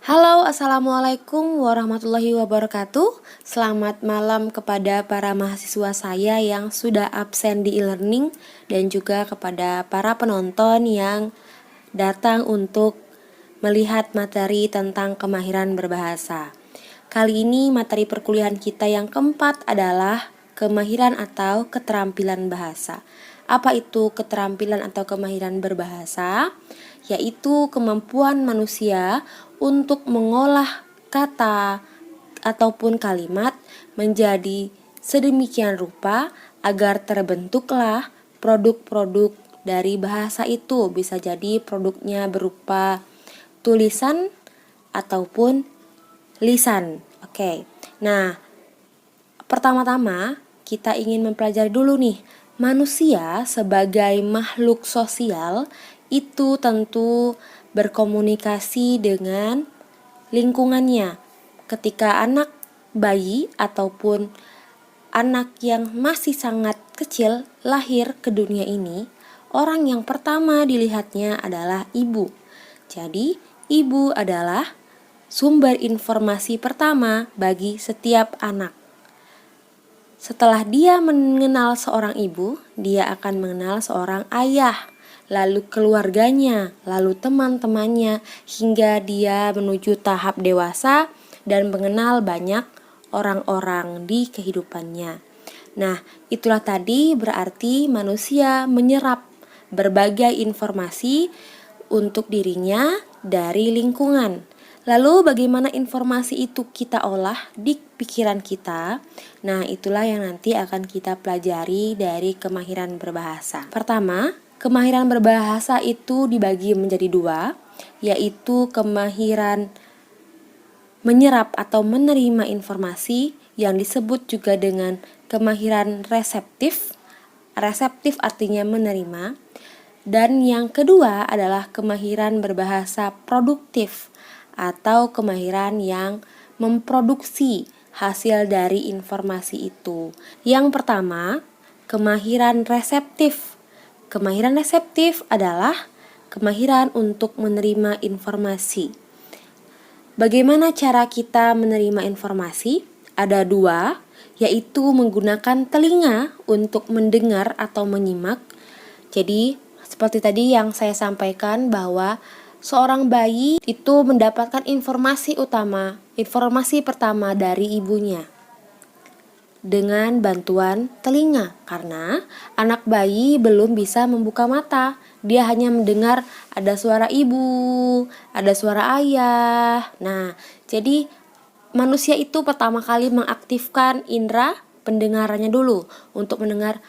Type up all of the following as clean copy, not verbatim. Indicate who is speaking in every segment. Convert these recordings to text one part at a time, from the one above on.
Speaker 1: Halo, assalamualaikum warahmatullahi wabarakatuh. Selamat malam kepada para mahasiswa saya yang sudah absen di e-learning dan juga kepada para penonton yang datang untuk melihat materi tentang kemahiran berbahasa. Kali ini materi perkuliahan kita yang keempat adalah kemahiran atau keterampilan bahasa. Apa itu keterampilan atau kemahiran berbahasa? Yaitu kemampuan manusia untuk mengolah kata ataupun kalimat menjadi sedemikian rupa agar terbentuklah produk-produk dari bahasa itu. Bisa jadi produknya berupa tulisan ataupun lisan. Oke. Nah, pertama-tama kita ingin mempelajari dulu nih, manusia sebagai makhluk sosial itu tentu berkomunikasi dengan lingkungannya. Ketika anak bayi ataupun anak yang masih sangat kecil lahir ke dunia ini, orang yang pertama dilihatnya adalah ibu. Jadi, ibu adalah sumber informasi pertama bagi setiap anak. Setelah dia mengenal seorang ibu, dia akan mengenal seorang ayah, lalu keluarganya, lalu teman-temannya, hingga dia menuju tahap dewasa dan mengenal banyak orang-orang di kehidupannya. Nah, itulah tadi berarti manusia menyerap berbagai informasi untuk dirinya dari lingkungan. Lalu bagaimana informasi itu kita olah di pikiran kita? Nah, itulah yang nanti akan kita pelajari dari kemahiran berbahasa. Pertama, kemahiran berbahasa itu dibagi menjadi dua, yaitu kemahiran menyerap atau menerima informasi yang disebut juga dengan kemahiran reseptif. Reseptif artinya menerima. Dan yang kedua adalah kemahiran berbahasa produktif atau kemahiran yang memproduksi hasil dari informasi itu. Yang pertama, kemahiran reseptif. Kemahiran reseptif adalah kemahiran untuk menerima informasi. Bagaimana cara kita menerima informasi? Ada dua, yaitu menggunakan telinga untuk mendengar atau menyimak. Jadi, seperti tadi yang saya sampaikan bahwa seorang bayi itu mendapatkan informasi pertama dari ibunya dengan bantuan telinga, karena anak bayi belum bisa membuka mata. Dia hanya mendengar ada suara ibu, ada suara ayah. Nah, jadi manusia itu pertama kali mengaktifkan indera pendengarannya dulu untuk mendengar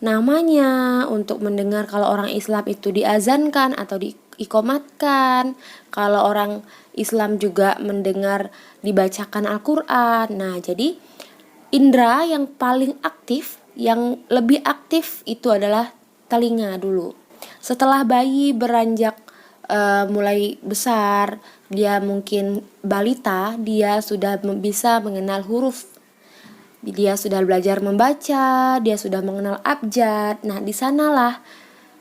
Speaker 1: namanya, untuk mendengar kalau orang Islam itu diazankan atau diikomatkan, kalau orang Islam juga mendengar dibacakan Al-Quran. Nah, jadi indera yang paling aktif, yang lebih aktif itu adalah telinga dulu. Setelah bayi beranjak mulai besar, dia mungkin balita, dia sudah bisa mengenal huruf. Dia sudah belajar membaca, dia sudah mengenal abjad. Nah, di sanalah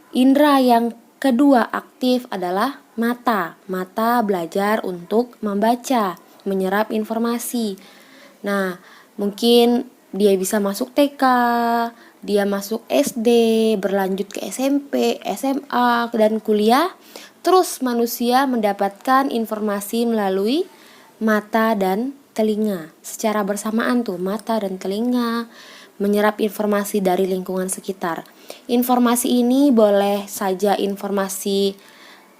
Speaker 1: indera yang kedua aktif adalah mata. Mata belajar untuk membaca, menyerap informasi. Nah, mungkin dia bisa masuk TK, dia masuk SD, berlanjut ke SMP, SMA, dan kuliah. Terus manusia mendapatkan informasi melalui mata dan telinga. Secara bersamaan tuh mata dan telinga menyerap informasi dari lingkungan sekitar. Informasi ini boleh saja informasi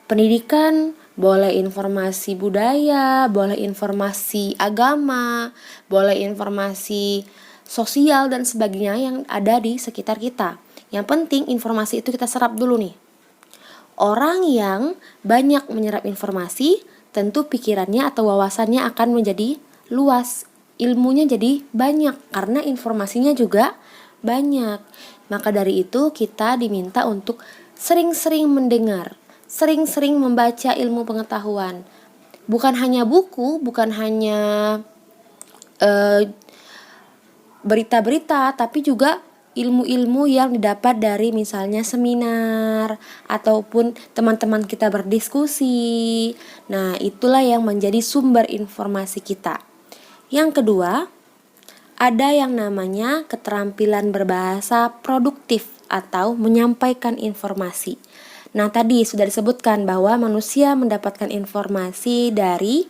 Speaker 1: pendidikan, boleh informasi budaya, boleh informasi agama, boleh informasi sosial dan sebagainya yang ada di sekitar kita. Yang penting informasi itu kita serap dulu nih. Orang yang banyak menyerap informasi, tentu pikirannya atau wawasannya akan menjadi luas, ilmunya jadi banyak karena informasinya juga banyak. Maka dari itu kita diminta untuk sering-sering mendengar, sering-sering membaca ilmu pengetahuan. Bukan hanya buku, bukan hanya berita-berita, tapi juga ilmu-ilmu yang didapat dari misalnya seminar ataupun teman-teman kita berdiskusi. Nah, itulah yang menjadi sumber informasi kita. Yang kedua, ada yang namanya keterampilan berbahasa produktif atau menyampaikan informasi. Nah, tadi sudah disebutkan bahwa manusia mendapatkan informasi dari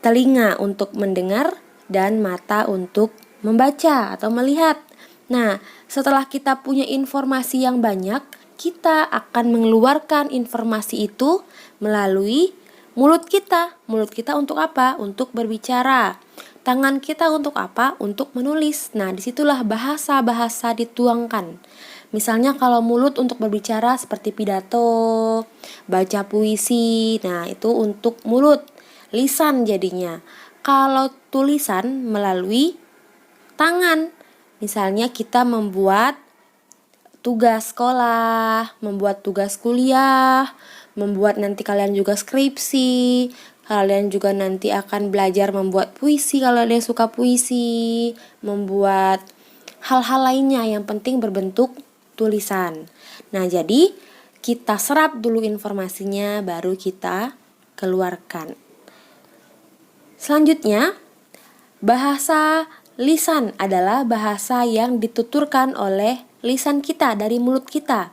Speaker 1: telinga untuk mendengar dan mata untuk membaca atau melihat. Nah, setelah kita punya informasi yang banyak, kita akan mengeluarkan informasi itu melalui mulut kita. Mulut kita untuk apa? Untuk berbicara. Tangan kita untuk apa? Untuk menulis. Nah, disitulah bahasa-bahasa dituangkan. Misalnya kalau mulut untuk berbicara seperti pidato, baca puisi, nah itu untuk mulut, lisan jadinya. Kalau tulisan melalui tangan, misalnya kita membuat tugas sekolah, membuat tugas kuliah, membuat nanti kalian juga skripsi, kalian juga nanti akan belajar membuat puisi kalau ada yang suka puisi, membuat hal-hal lainnya yang penting berbentuk tulisan. Nah, jadi kita serap dulu informasinya baru kita keluarkan. Selanjutnya, bahasa lisan adalah bahasa yang dituturkan oleh lisan kita dari mulut kita.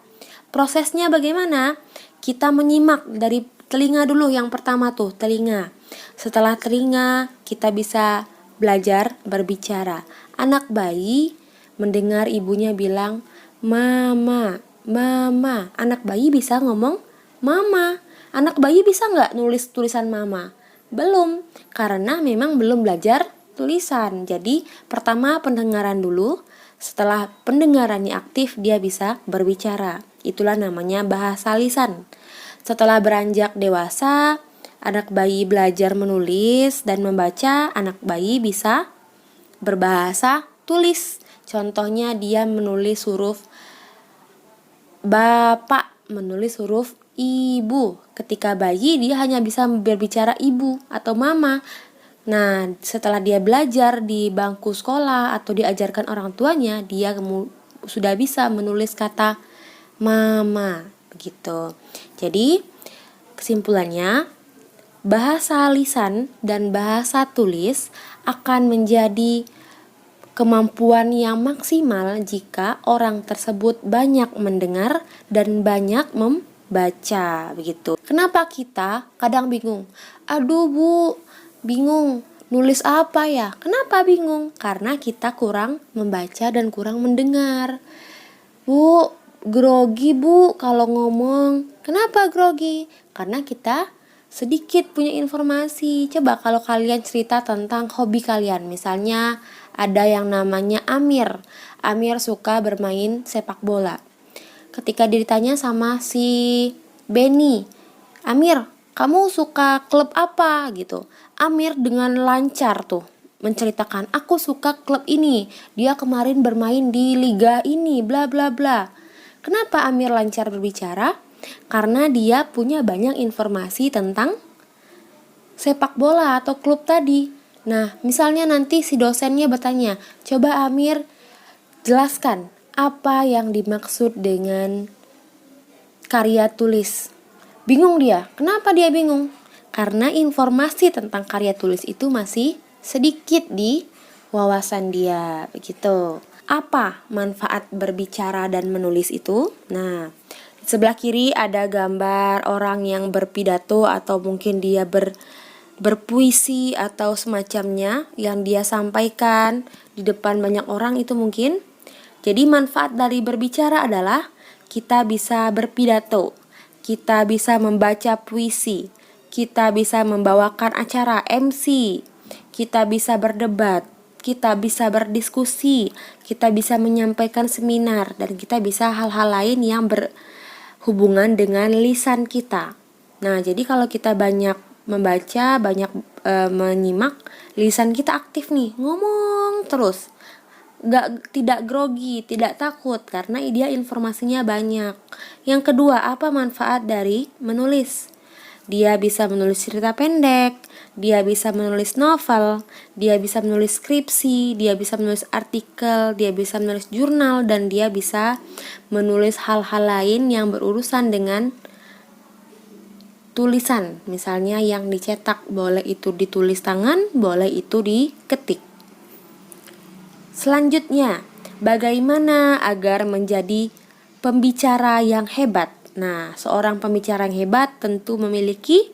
Speaker 1: Prosesnya bagaimana? Kita menyimak dari telinga dulu, yang pertama tuh telinga. Setelah telinga kita bisa belajar berbicara. Anak bayi mendengar ibunya bilang mama, mama. Anak bayi bisa ngomong mama. Anak bayi bisa nggak nulis tulisan mama? Belum, karena memang belum belajar tulisan. Jadi pertama pendengaran dulu. Setelah pendengarannya aktif, dia bisa berbicara. Itulah namanya bahasa lisan. Setelah beranjak dewasa, anak bayi belajar menulis dan membaca. Anak bayi bisa berbahasa tulis. Contohnya dia menulis huruf bapak, menulis huruf ibu. Ketika bayi dia hanya bisa berbicara ibu atau mama. Nah, setelah dia belajar di bangku sekolah atau diajarkan orang tuanya, dia sudah bisa menulis kata mama, begitu. Jadi, kesimpulannya, bahasa lisan dan bahasa tulis akan menjadi kemampuan yang maksimal jika orang tersebut banyak mendengar dan banyak membaca, begitu. Kenapa kita kadang bingung? Aduh Bu, bingung nulis apa ya? Kenapa bingung? Karena kita kurang membaca dan kurang mendengar. Bu, grogi Bu kalau ngomong. Kenapa grogi? Karena kita sedikit punya informasi. Coba kalau kalian cerita tentang hobi kalian. Misalnya ada yang namanya Amir. Amir suka bermain sepak bola. Ketika ditanya sama si Benny, Amir, kamu suka klub apa gitu? Amir dengan lancar tuh menceritakan, aku suka klub ini, dia kemarin bermain di liga ini, bla bla bla. Kenapa Amir lancar berbicara? Karena dia punya banyak informasi tentang sepak bola atau klub tadi. Nah, misalnya nanti si dosennya bertanya, coba Amir jelaskan apa yang dimaksud dengan karya tulis. Bingung dia. Kenapa dia bingung? Karena informasi tentang karya tulis itu masih sedikit di wawasan dia, begitu. Apa manfaat berbicara dan menulis itu? Nah, di sebelah kiri ada gambar orang yang berpidato atau mungkin dia berpuisi atau semacamnya yang dia sampaikan di depan banyak orang itu mungkin. Jadi manfaat dari berbicara adalah kita bisa berpidato, kita bisa membaca puisi, kita bisa membawakan acara MC, kita bisa berdebat, kita bisa berdiskusi, kita bisa menyampaikan seminar, dan kita bisa hal-hal lain yang berhubungan dengan lisan kita. Nah, jadi kalau kita banyak membaca, banyak menyimak, lisan kita aktif nih, ngomong terus. Tidak grogi, tidak takut karena dia informasinya banyak. Yang kedua, apa manfaat dari menulis? dia bisa menulis cerita pendek, dia bisa menulis novel, dia bisa menulis skripsi, dia bisa menulis artikel, dia bisa menulis jurnal, dan dia bisa menulis hal-hal lain yang berurusan dengan tulisan. Misalnya yang dicetak, boleh itu ditulis tangan, boleh itu diketik. Selanjutnya, bagaimana agar menjadi pembicara yang hebat? Nah, seorang pembicara yang hebat tentu memiliki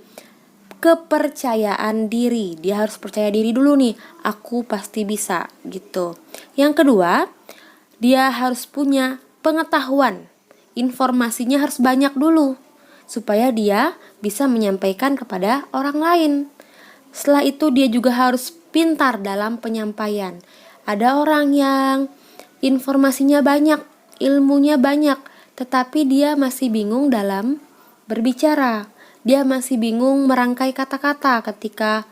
Speaker 1: kepercayaan diri. Dia harus percaya diri dulu nih, aku pasti bisa gitu. Yang kedua, dia harus punya pengetahuan. Informasinya harus banyak dulu supaya dia bisa menyampaikan kepada orang lain. Setelah itu dia juga harus pintar dalam penyampaian. Ada orang yang informasinya banyak, ilmunya banyak, tetapi dia masih bingung dalam berbicara. Dia masih bingung merangkai kata-kata ketika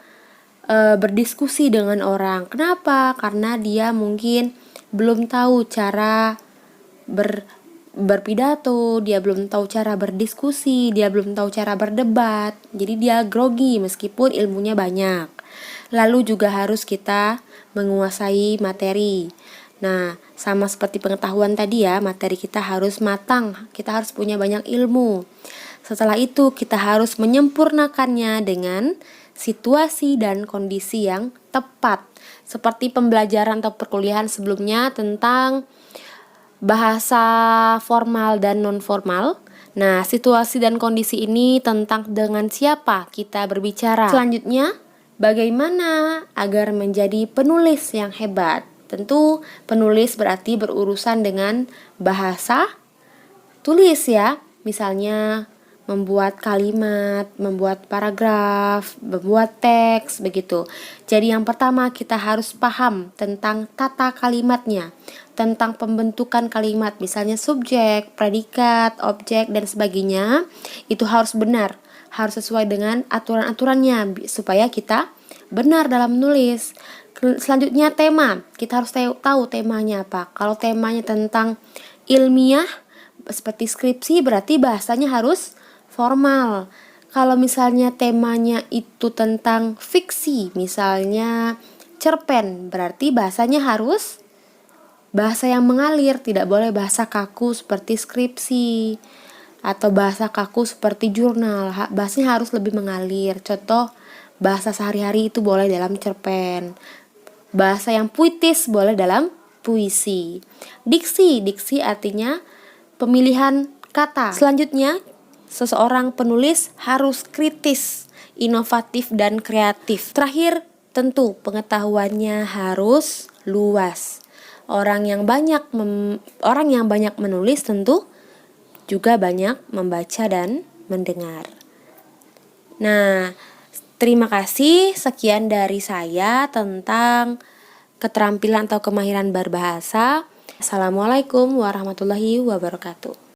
Speaker 1: berdiskusi dengan orang. Kenapa? Karena dia mungkin belum tahu cara berpidato, dia belum tahu cara berdiskusi, dia belum tahu cara berdebat. Jadi dia grogi meskipun ilmunya banyak. Lalu juga harus kita menguasai materi. Nah, sama seperti pengetahuan tadi ya, materi kita harus matang, kita harus punya banyak ilmu. Setelah itu kita harus menyempurnakannya dengan situasi dan kondisi yang tepat. Seperti pembelajaran atau perkuliahan sebelumnya tentang bahasa formal dan non-formal. Nah, situasi dan kondisi ini tentang dengan siapa kita berbicara. Selanjutnya, bagaimana agar menjadi penulis yang hebat? Tentu penulis berarti berurusan dengan bahasa tulis ya. Misalnya membuat kalimat, membuat paragraf, membuat teks, begitu. Jadi yang pertama kita harus paham tentang tata kalimatnya, tentang pembentukan kalimat, misalnya subjek, predikat, objek, dan sebagainya. Itu harus benar, harus sesuai dengan aturan-aturannya supaya kita benar dalam menulis. Selanjutnya tema, kita harus tahu temanya apa. Kalau temanya tentang ilmiah seperti skripsi berarti bahasanya harus formal. Kalau misalnya temanya itu tentang fiksi, misalnya cerpen, berarti bahasanya harus bahasa yang mengalir, tidak boleh bahasa kaku seperti skripsi atau bahasa kaku seperti jurnal. Bahasanya harus lebih mengalir. Contoh, bahasa sehari-hari itu boleh dalam cerpen. Bahasa yang puitis boleh dalam puisi. Diksi artinya pemilihan kata. Selanjutnya, seseorang penulis harus kritis, inovatif, dan kreatif. Terakhir, tentu pengetahuannya harus luas. Orang yang banyak menulis tentu juga banyak membaca dan mendengar. Nah, terima kasih, sekian dari saya tentang keterampilan atau kemahiran berbahasa. Assalamualaikum warahmatullahi wabarakatuh.